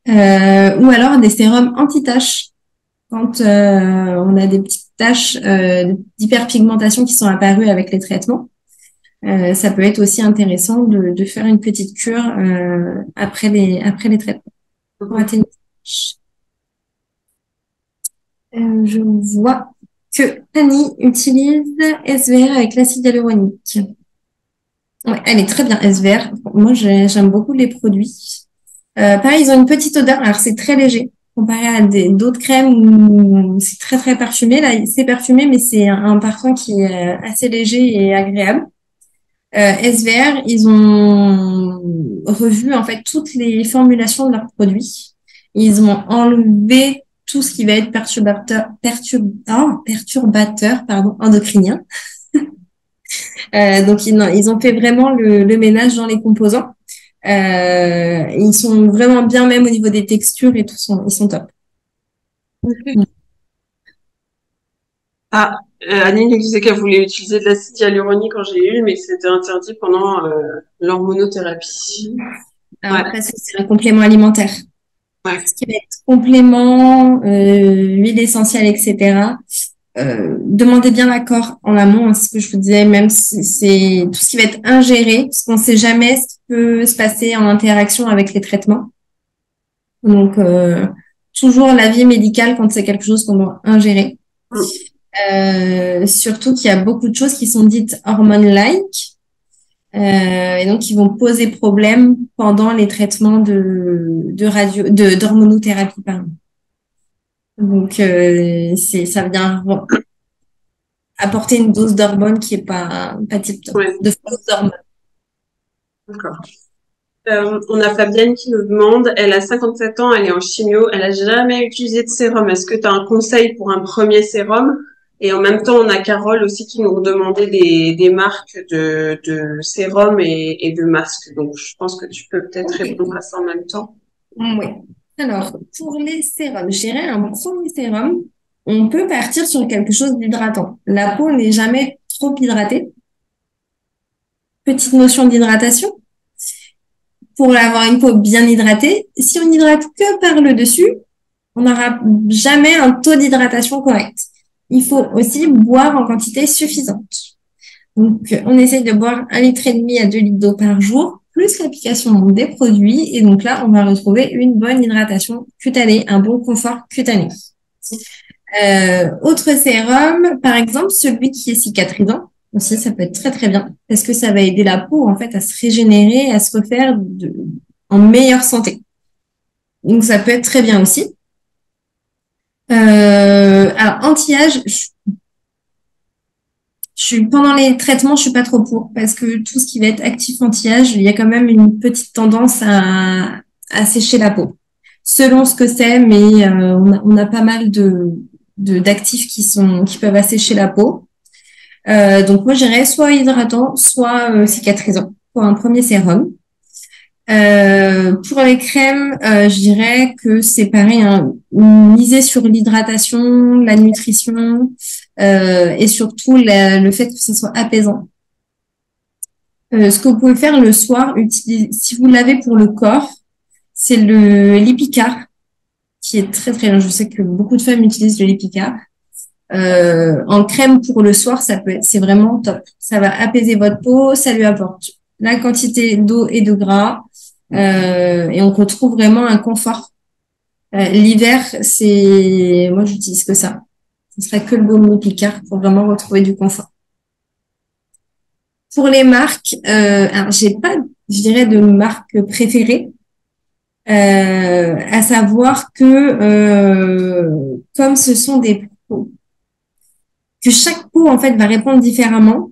ou alors des sérums anti-taches. Quand on a des petites taches d'hyperpigmentation qui sont apparues avec les traitements, ça peut être aussi intéressant de faire une petite cure après les traitements. Pour atténuer les taches. Je vois que Annie utilise SVR avec l'acide hyaluronique. Ouais, elle est très bien, SVR. Moi, j'aime beaucoup les produits. Pareil, ils ont une petite odeur. Alors, c'est très léger comparé à d'autres crèmes où c'est très, très parfumé. Là, c'est parfumé, mais c'est un parfum qui est assez léger et agréable. SVR, ils ont revu en fait toutes les formulations de leurs produits. Ils ont enlevé tout ce qui va être perturbateur, pardon, endocrinien. Donc ils ont fait vraiment le ménage dans les composants. Ils sont vraiment bien même au niveau des textures et tout, ils sont top. Ok. Ah, Annie nous disait qu'elle voulait utiliser de l'acide hyaluronique quand j'ai eu, mais c'était interdit pendant l'hormonothérapie. Ouais, Alors, parce que c'est un complément alimentaire. ouais. Ce qui va être complément, huile essentielle, etc. Demandez bien l'accord en amont, hein, ce que je vous disais, même si c'est tout ce qui va être ingéré, parce qu'on ne sait jamais ce qui peut se passer en interaction avec les traitements. Donc, toujours l'avis médical quand c'est quelque chose qu'on doit ingérer. Mm. Surtout qu'il y a beaucoup de choses qui sont dites hormone-like, et donc qui vont poser problème pendant les traitements d'hormonothérapie, pardon. Donc, ça vient apporter une dose d'hormones qui est pas tip top, Ouais, de fausses hormones. d'accord. On a Fabienne qui nous demande, elle a 57 ans, elle est en chimio, elle a jamais utilisé de sérum. Est-ce que tu as un conseil pour un premier sérum? Et en même temps, on a Carole aussi qui nous demandait des marques de sérum et de masques. Donc, je pense que tu peux peut-être Ok. répondre à ça en même temps. Oui. Alors, pour les sérums, je dirais un premier sérum, on peut partir sur quelque chose d'hydratant. La peau n'est jamais trop hydratée. Petite notion d'hydratation. Pour avoir une peau bien hydratée, si on hydrate que par le dessus, on n'aura jamais un taux d'hydratation correct. Il faut aussi boire en quantité suffisante. Donc, on essaye de boire 1,5 litre à 2 litres d'eau par jour, plus l'application des produits. Et donc là, on va retrouver une bonne hydratation cutanée, un bon confort cutané. Autre sérum, par exemple, celui qui est cicatrisant, aussi, ça peut être très très bien, parce que ça va aider la peau en fait à se régénérer, à se refaire en meilleure santé. Donc ça peut être très bien aussi. Alors anti-âge, pendant les traitements, je suis pas trop pour parce que tout ce qui va être actif anti-âge, il y a quand même une petite tendance à sécher la peau. Selon ce que c'est, mais on a pas mal d'actifs qui peuvent assécher la peau. Donc moi, j'irais soit hydratant, soit cicatrisant pour un premier sérum. Pour les crèmes, je dirais que c'est pareil, hein, miser sur l'hydratation, la nutrition et surtout le fait que ce soit apaisant. Ce que vous pouvez faire le soir, si vous l'avez pour le corps, c'est le Lipicar qui est très très bien. Je sais que beaucoup de femmes utilisent le Lipicar. En crème pour le soir, c'est vraiment top. Ça va apaiser votre peau, ça lui apporte la quantité d'eau et de gras, et on retrouve vraiment un confort. L'hiver, moi j'utilise que ça. Ce serait que le baume Picard pour vraiment retrouver du confort. Pour les marques, alors j'ai pas, je dirais, de marque préférée. À savoir que comme ce sont que chaque peau en fait va répondre différemment.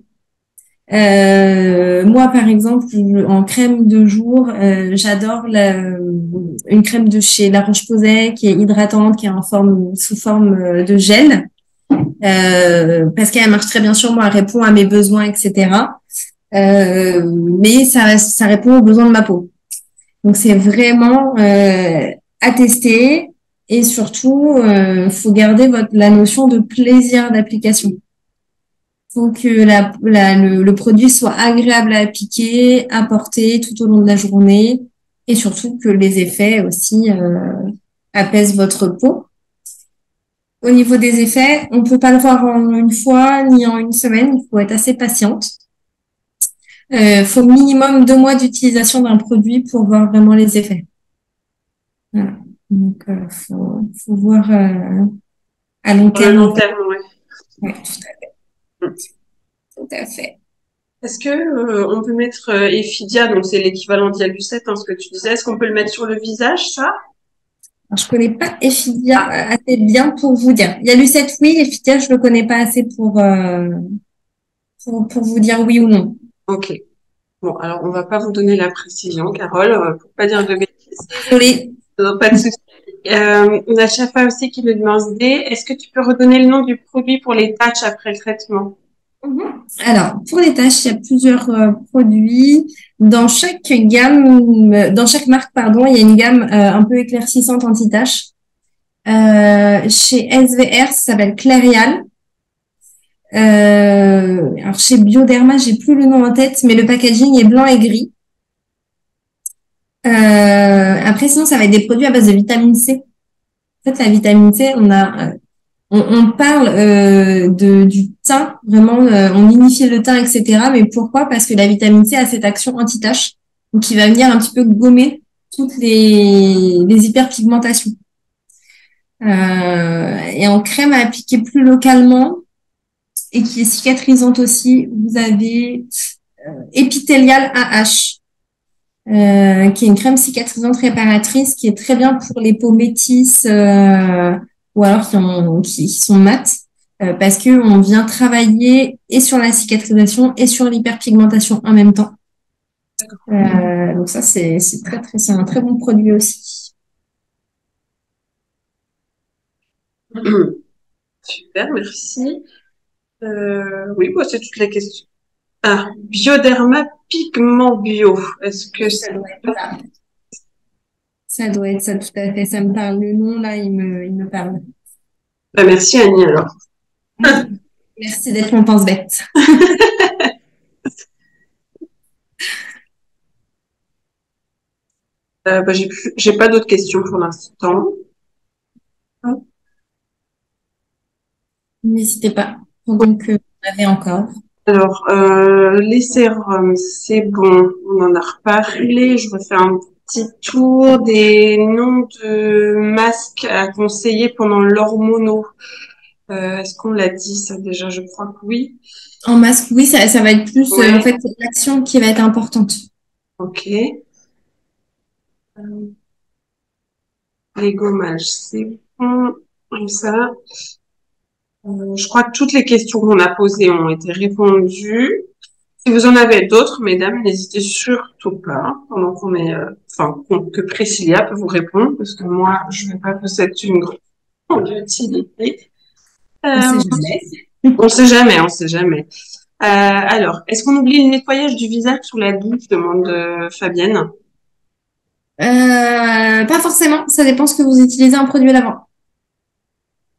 Moi, par exemple, en crème de jour, j'adore une crème de chez La Roche-Posay qui est hydratante, qui est sous forme de gel, parce qu'elle marche très bien sur moi, elle répond à mes besoins, etc. Mais ça répond aux besoins de ma peau. Donc, c'est vraiment à tester et surtout, faut garder la notion de plaisir d'application. Faut que le produit soit agréable à appliquer, à porter tout au long de la journée et surtout que les effets aussi apaisent votre peau. Au niveau des effets, on ne peut pas le voir en une fois ni en une semaine, il faut être assez patiente. Faut minimum 2 mois d'utilisation d'un produit pour voir vraiment les effets. Voilà. Donc, faut voir à long Sur le terme. long terme, ouais. Ouais, tout à fait. Tout à fait. Est-ce que on peut mettre Effidia, donc c'est l'équivalent d'Hialucet, hein, ce que tu disais. Est-ce qu'on peut le mettre sur le visage, ça? Alors, je connais pas Effidia Ah, assez bien pour vous dire. Il y a Lucette, oui, Effidia, je le connais pas assez pour vous dire oui ou non. ok. Bon, alors on va pas vous donner la précision, Carole, pour pas dire de bêtises. Désolée. Pas de souci. On a Chafa aussi qui nous demandait, est-ce que tu peux redonner le nom du produit pour les taches après le traitement? Mhm. Alors, pour les tâches, il y a plusieurs produits. Dans chaque marque, pardon, il y a une gamme un peu éclaircissante anti-taches. Chez SVR, ça s'appelle Clairial. Alors chez Bioderma, j'ai plus le nom en tête, mais le packaging est blanc et gris. Après, sinon, ça va être des produits à base de vitamine C. En fait, la vitamine C, on parle du thym, vraiment, on unifie le thym, etc. Mais pourquoi? Parce que la vitamine C a cette action anti-tache, donc qui va venir un petit peu gommer toutes les hyperpigmentations. Et en crème à appliquer plus localement et qui est cicatrisante aussi, vous avez Epithelial AH, qui est une crème cicatrisante réparatrice qui est très bien pour les peaux métisses ou alors qui sont mates. Parce que on vient travailler et sur la cicatrisation et sur l'hyperpigmentation en même temps. Donc ça, c'est un très bon produit aussi. Super, merci. Oui, bon, c'est toutes les questions. Ah, Bioderma Pigment Bio. Est-ce que Ça c'est... doit être ça. Ça doit être ça, tout à fait. Ça me parle. Le nom, là, il me parle. Bah, merci Annie alors. Merci d'être mon pense-bête. Bah, j'ai pas d'autres questions pour l'instant. N'hésitez pas. Donc, vous en avez encore. Alors, les sérums, c'est bon, on en a reparlé. Je refais un petit tour des noms de masques à conseiller pendant l'hormono. Est-ce qu'on l'a dit ça déjà? Je crois que oui. En masque, oui, ça va être plus, en Ouais, fait, c'est l'action qui va être importante. ok. Les gommages, c'est bon. Comme ça. Je crois que toutes les questions qu'on a posées ont été répondues. Si vous en avez d'autres, mesdames, n'hésitez surtout pas, pendant qu'on est, que Priscilla peut vous répondre, parce que moi, je ne vais pas vous être une grande utilité. On Euh, sait jamais. on sait jamais, on sait jamais. Alors, est-ce qu'on oublie le nettoyage du visage sous la douche, demande Fabienne. Pas forcément, ça dépend ce que vous utilisez en produit à l'avant.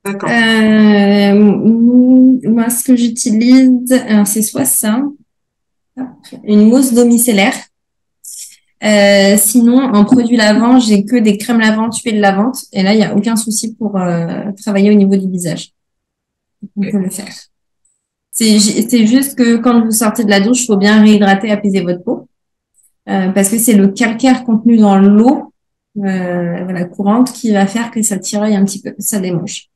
D'accord. Moi, ce que j'utilise, alors, c'est soit ça, une mousse domiciliaire. Sinon, en produit lavant, j'ai que des crèmes lavantes, huile lavante. Et là, il n'y a aucun souci pour travailler au niveau du visage. On peut le faire. C'est juste que quand vous sortez de la douche, il faut bien réhydrater, apaiser votre peau. Parce que c'est le calcaire contenu dans l'eau voilà, courante qui va faire que ça tiraille un petit peu, ça démange.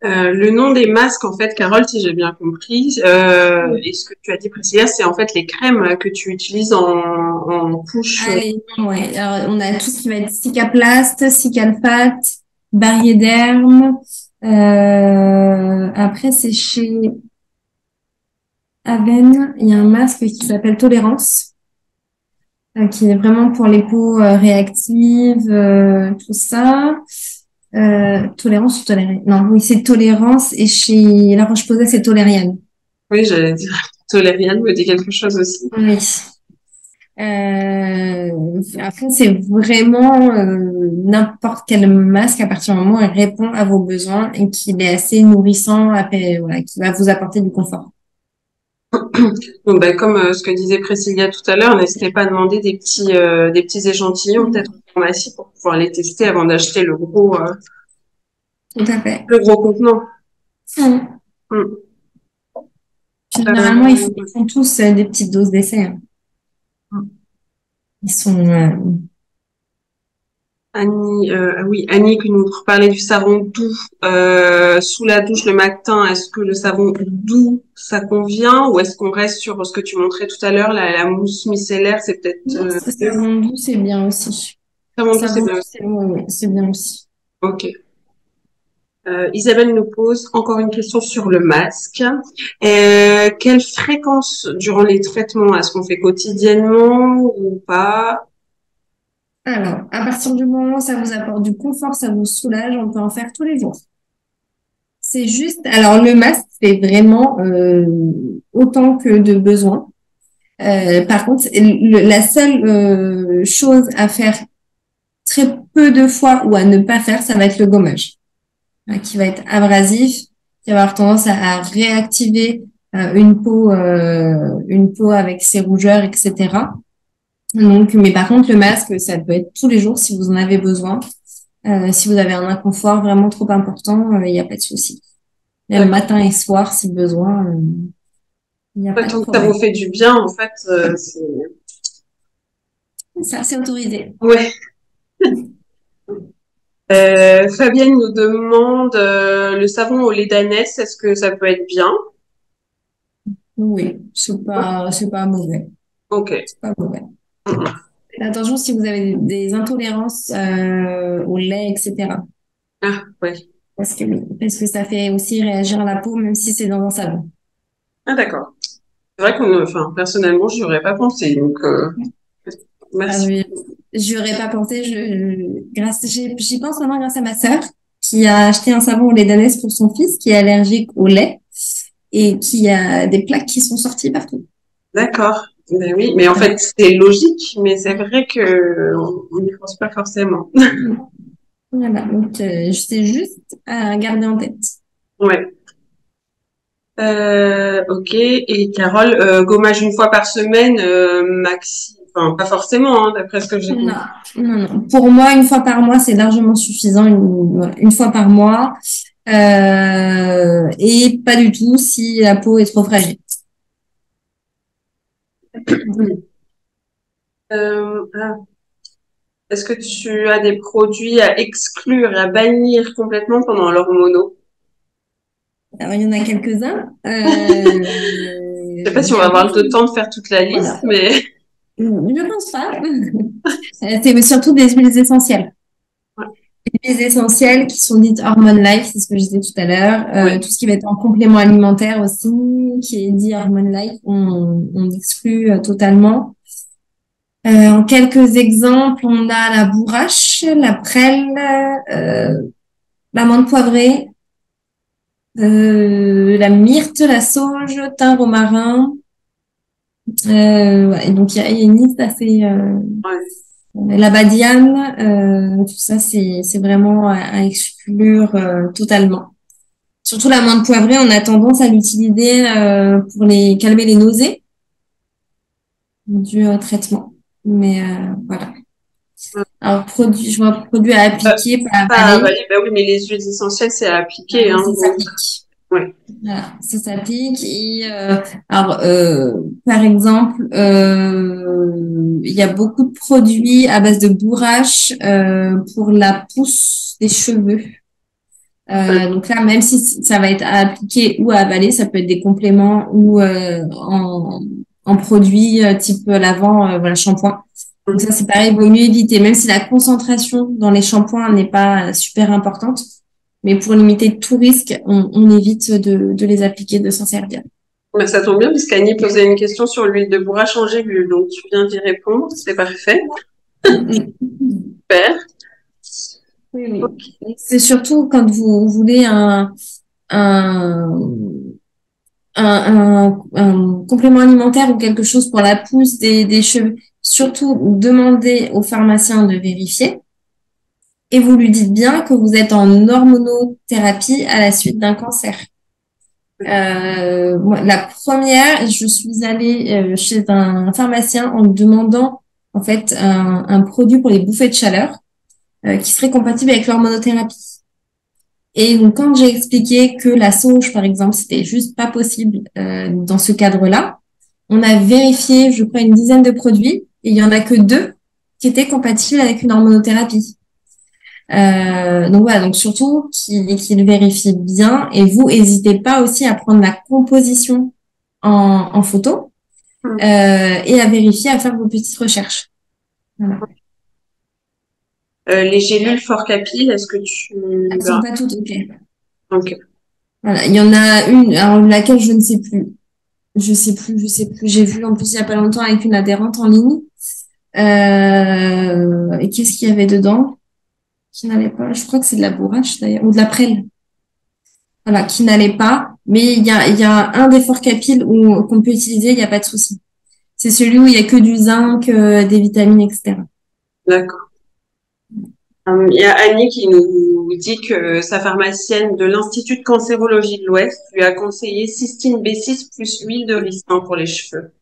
Le nom des masques, en fait, Carole, si j'ai bien compris, et ce que tu as dit, Priscilla, c'est en fait les crèmes que tu utilises en couche. Allez, ouais. Alors, on a tout ce qui va être Cicaplast, Cicalfate, Barriéderm. Après, c'est chez Aven, il y a un masque qui s'appelle Tolérance, qui est vraiment pour les peaux réactives, tout ça. Tolérance ou toléré? Non, oui, c'est Tolérance. Et chez La Roche-Posay, c'est Tolériane. Oui, j'allais dire, Tolériane me dit quelque chose aussi. Oui. Après, c'est vraiment n'importe quel masque à partir du moment où il répond à vos besoins et qu'il est assez nourrissant, après, voilà, qui va vous apporter du confort. Donc, bah, comme ce que disait Priscilla tout à l'heure, n'hésitez pas à demander des petits échantillons, peut-être en pharmacie, pour pouvoir les tester avant d'acheter Tout à fait. le gros contenant. Mm. Mm. Généralement, Euh, ils font tous des petites doses d'essai, hein. Ils sont, Annie, ah oui, Annie qui nous parlait du savon doux sous la douche le matin. Est-ce que le savon doux, ça convient ou est-ce qu'on reste sur ce que tu montrais tout à l'heure, la mousse micellaire, c'est peut-être Non, ce mieux. savon doux, c'est bien aussi. Savon doux, c'est Savon doux, bien aussi. c'est bien aussi. Ok. Isabelle nous pose encore une question sur le masque. Quelle fréquence durant les traitements? Est-ce qu'on fait quotidiennement ou pas? Alors, à partir du moment où ça vous apporte du confort, ça vous soulage, on peut en faire tous les jours. C'est juste, alors le masque, c'est vraiment autant que de besoin. Par contre, la seule chose à faire très peu de fois ou à ne pas faire, ça va être le gommage, hein, qui va être abrasif, qui va avoir tendance à réactiver une peau avec ses rougeurs, etc. Donc, mais par contre, le masque, ça peut être tous les jours si vous en avez besoin. Si vous avez un inconfort vraiment trop important, il n'y a pas de souci. Même D'accord. matin et soir, si besoin, il n'y a Ouais, pas de tant que ça problème. vous fait du bien, en fait, c'est... Ça, c'est autorisé. Ouais. Fabienne nous demande le savon au lait d'ânesse, est-ce que ça peut être bien? Oui, Ouais. c'est pas mauvais. Ok. C'est pas mauvais. Mhm. Attention si vous avez des intolérances au lait, etc. Ah, ouais. Parce que ça fait aussi réagir la peau, même si c'est dans un savon. Ah, d'accord. C'est vrai qu'on, enfin, personnellement, j'y aurais pas pensé, donc Ah merci. oui, j'y aurais pas pensé. J'y pense maintenant grâce à ma sœur qui a acheté un savon au lait d'ânesse pour son fils qui est allergique au lait et qui a des plaques qui sont sorties partout. D'accord. Ben oui, mais en fait, c'est logique, mais c'est vrai que on n'y pense pas forcément. Voilà, donc c'est juste à garder en tête. Ouais. Ok. Et Carole, gommage une fois par semaine, maxi. Enfin, pas forcément, hein, d'après ce que j'ai Non, compris. non. Pour moi, une fois par mois, c'est largement suffisant. Voilà, une fois par mois. Et pas du tout si la peau est trop fragile. Ah. Est-ce que tu as des produits à exclure, à bannir complètement pendant l'hormono? Alors, il y en a quelques-uns. Je sais pas si on va Je avoir pense, le temps de faire toute la liste, voilà. mais Je pense pas. C'est surtout des huiles essentielles. Les huiles essentielles qui sont dites Hormone Life, c'est ce que je disais tout à l'heure. ouais. Tout ce qui va être en complément alimentaire aussi, qui est dit Hormone Life, on exclut totalement. En quelques exemples, on a la bourrache, la prêle, l'amande poivrée, la myrte, la sauge, thym, romarin. Ouais, et donc il y a une liste assez. Ouais. La badiane, tout ça, c'est vraiment à exclure totalement. Surtout l'amande poivrée, on a tendance à l'utiliser pour les calmer les nausées du traitement. Mais voilà. Alors produit, je vois produit à Euh, appliquer, pas à Pas avaler. avaler, bah oui, mais les huiles essentielles, c'est à appliquer, hein, Ça donc, s'applique. ouais. Voilà, ça s'applique. Et alors, par exemple, il y a beaucoup de produits à base de bourrache pour la pousse des cheveux. Ouais. Donc là, même si ça va être à appliquer ou à avaler, ça peut être des compléments ou en produits type lavant, voilà, shampoing. Donc ça, c'est pareil, il vaut mieux éviter, même si la concentration dans les shampoings n'est pas super importante. Mais pour limiter tout risque, on évite de les appliquer, de s'en servir. Bah, ça tombe bien, puisqu'Annie posait une question sur l'huile de bourrache en gélule, donc tu viens d'y répondre, c'est parfait. Mm, mm. Super. Oui, oui. C'est surtout quand vous voulez un, un complément alimentaire ou quelque chose pour la pousse des cheveux. Surtout, demandez au pharmacien de vérifier et vous lui dites bien que vous êtes en hormonothérapie à la suite d'un cancer. Moi, la première, je suis allée chez un pharmacien en demandant en fait un produit pour les bouffées de chaleur qui serait compatible avec l'hormonothérapie. Et donc quand j'ai expliqué que la sauge, par exemple, c'était juste pas possible dans ce cadre-là, on a vérifié, je crois, une dizaine de produits et il y en a que deux qui étaient compatibles avec une hormonothérapie. Donc voilà, donc surtout qu'il vérifie bien. Et vous, n'hésitez pas aussi à prendre la composition en photo et à vérifier, à faire vos petites recherches. Voilà. Les gélules Forcapil, est-ce que tu... Elles sont pas toutes OK. Ok. Voilà, il y en a une, alors laquelle je ne sais plus. Je sais plus. J'ai vu en plus il y a pas longtemps avec une adhérente en ligne. Et qu'est-ce qu'il y avait dedans? Qui n'allait pas. Je crois que c'est de la bourrache d'ailleurs, ou de la prêle. Voilà, qui n'allait pas. Mais il y a un des forts capiles qu'on peut utiliser, il n'y a pas de souci. C'est celui où il y a que du zinc, des vitamines, etc. D'accord. Il y a Annie qui nous dit que sa pharmacienne de l'Institut de cancérologie de l'Ouest lui a conseillé cystine B6 plus huile de ricin pour les cheveux.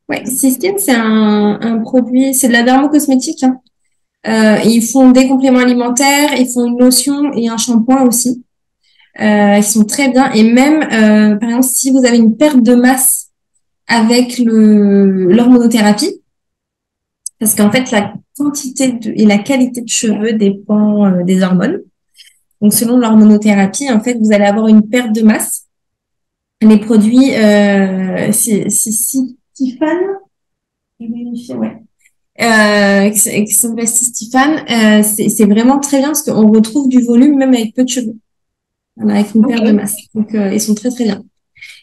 Ouais, Cystine, c'est un produit, c'est de la dermocosmétique, hein. Ils font des compléments alimentaires, ils font une lotion et un shampoing aussi. Ils sont très bien. Et même, par exemple, si vous avez une perte de masse avec l'hormonothérapie, parce qu'en fait, la quantité et la qualité de cheveux dépend des hormones. Donc, selon l'hormonothérapie, en fait, vous allez avoir une perte de masse. Les produits, c'est Stifane, je vais vérifier, ouais. Qui s'appelle Stifane, c'est vraiment très bien parce qu'on retrouve du volume même avec peu de cheveux. Voilà, avec une perte de masse. Donc, ils sont très, très bien.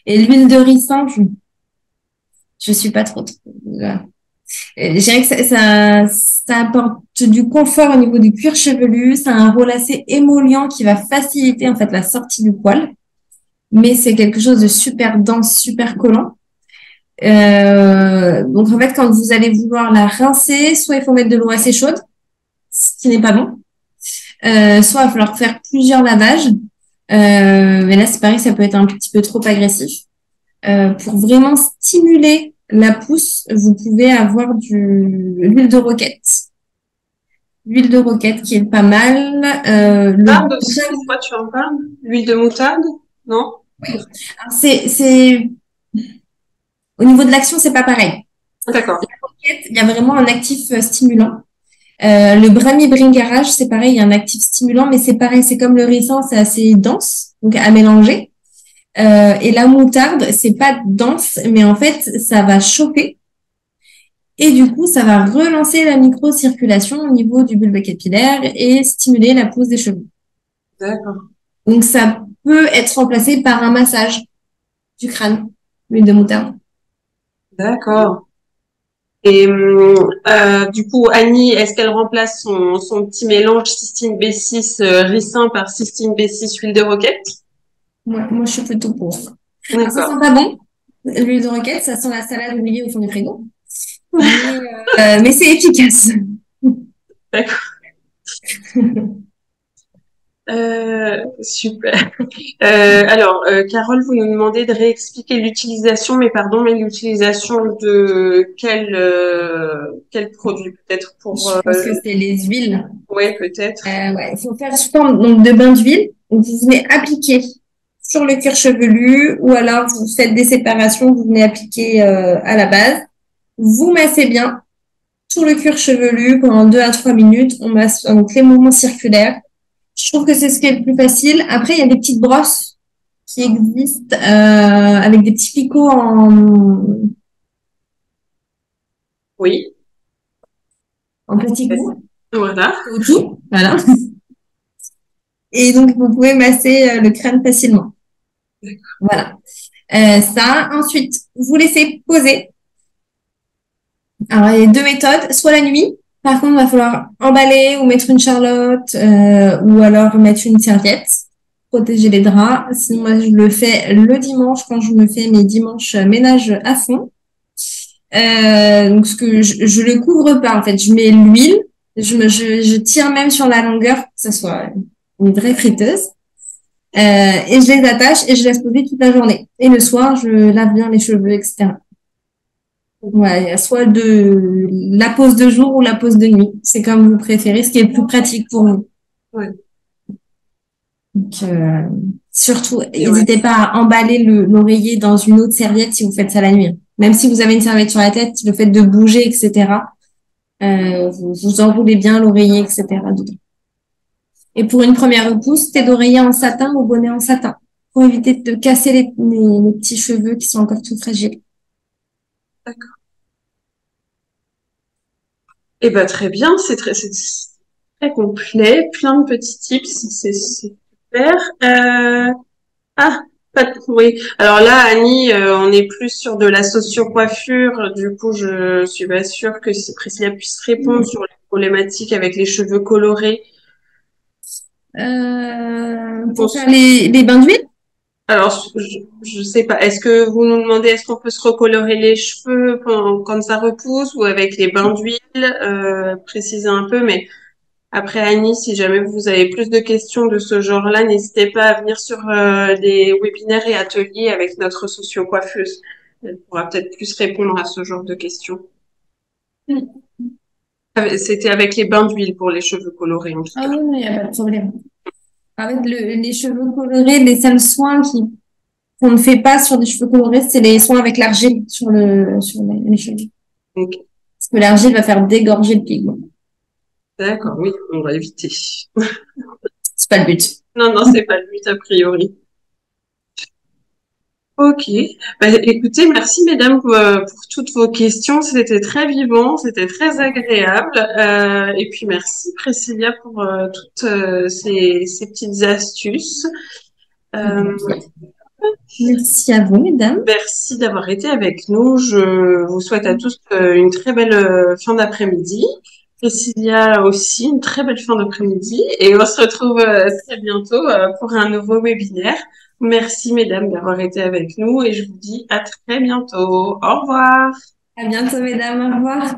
Et l'huile de ricin, je suis pas trop. Voilà. Je dirais que ça apporte du confort au niveau du cuir chevelu. Ça a un rôle assez émollient qui va faciliter en fait la sortie du poil. Mais c'est quelque chose de super dense, super collant. Donc en fait, quand vous allez vouloir la rincer, soit il faut mettre de l'eau assez chaude, ce qui n'est pas bon. Soit il va falloir faire plusieurs lavages. Mais là, c'est pareil, ça peut être un petit peu trop agressif. Pour vraiment stimuler la pousse, vous pouvez avoir l'huile de roquette. L'huile de roquette qui est pas mal. Moutarde aussi, pourquoi tu en parles? L'huile de moutarde? Non? C'est au niveau de l'action, c'est pas pareil. D'accord. La roquette, il y a vraiment un actif stimulant. Le Brahmi Bringarage, c'est pareil, il y a un actif stimulant, mais c'est pareil, c'est comme le ricin, c'est assez dense, donc à mélanger. Et la moutarde, c'est pas dense, mais en fait, ça va chauffer. Et du coup, ça va relancer la microcirculation au niveau du bulbe capillaire et stimuler la pousse des cheveux. D'accord. Donc, ça peut être remplacé par un massage du crâne, l'huile de moutarde. D'accord. Et du coup, Annie, est-ce qu'elle remplace son petit mélange cystine B6 ricin par cystine B6 huile de roquette? Moi, je suis plutôt pour. Alors, ça D'accord. sent pas bon, l'huile de roquette, ça sent la salade oubliée au fond du frigo. Mais c'est efficace. D'accord. Super. Carole, vous nous demandez de réexpliquer l'utilisation, mais pardon, mais l'utilisation de quel produit peut-être pour Je pense que c'est les huiles. ouais, peut-être. Ouais, il faut faire sous forme donc, de bain d'huile. Donc, vous venez appliquer sur le cuir chevelu ou alors vous faites des séparations, vous venez appliquer à la base. Vous massez bien tout le cuir chevelu pendant 2 à 3 minutes. On masse donc les mouvements circulaires. Je trouve que c'est ce qui est le plus facile. Après, il y a des petites brosses qui existent avec des petits picots Oui. en plastique mou. Voilà. Autour. Voilà. Et donc, vous pouvez masser le crâne facilement. Voilà. Ça. Ensuite, vous laissez poser. Alors, il y a 2 méthodes. Soit la nuit. Par contre, il va falloir emballer ou mettre une charlotte ou alors mettre une serviette. Protéger les draps. Sinon, moi, je le fais le dimanche quand je me fais mes dimanches ménage à fond. Donc, ce que je le couvre pas, en fait. Je mets l'huile. Je tire même sur la longueur pour que ça soit une vraie friteuse. Et je les attache et je laisse poser toute la journée. Et le soir, je lave bien les cheveux, etc. Ouais, il y a soit la pause de jour ou la pause de nuit. C'est comme vous préférez, ce qui est le plus pratique pour vous. Ouais. Donc, surtout, n'hésitez pas à emballer l'oreiller dans une autre serviette si vous faites ça la nuit. Même si vous avez une serviette sur la tête, le fait de bouger, etc., vous enroulez bien l'oreiller, etc. dedans. Et pour une première repousse, thé d'oreiller en satin ou bonnet en satin pour éviter de casser les petits cheveux qui sont encore tout fragiles. D'accord. Eh ben, très bien, c'est très complet, plein de petits tips, c'est super. Ah, oui. Alors là, Annie, on est plus sur de la socio-coiffure. Du coup, je suis pas sûre que si Priscilla puisse répondre sur les problématiques avec les cheveux colorés. Pour faire les bains d'huile? Alors, je sais pas. Est-ce que vous nous demandez, est-ce qu'on peut se recolorer les cheveux quand ça repousse ou avec les bains d'huile? Précisez un peu, mais après, Annie, si jamais vous avez plus de questions de ce genre-là, n'hésitez pas à venir sur des webinaires et ateliers avec notre socio-coiffeuse. Elle pourra peut-être plus répondre à ce genre de questions. C'était avec les bains d'huile pour les cheveux colorés, en tout Ah cas. oui, il n'y a pas de problème. Avec les cheveux colorés, les seuls soins qu'on ne fait pas sur des cheveux colorés, c'est les soins avec l'argile sur les cheveux. Donc, Parce que l'argile va faire dégorger le pigment. d'accord, oui, on va éviter. C'est pas le but. Non, non, c'est pas le but a priori. Ok. Bah, écoutez, merci mesdames pour toutes vos questions. C'était très vivant, c'était très agréable. Et puis merci Priscilla pour toutes ces petites astuces. Euh, Merci à vous, mesdames. Merci d'avoir été avec nous. Je vous souhaite à tous une très belle fin d'après-midi. Priscilla aussi, une très belle fin d'après-midi. Et on se retrouve très bientôt pour un nouveau webinaire. Merci, mesdames, d'avoir été avec nous et je vous dis à très bientôt. Au revoir. À bientôt, mesdames. Au revoir.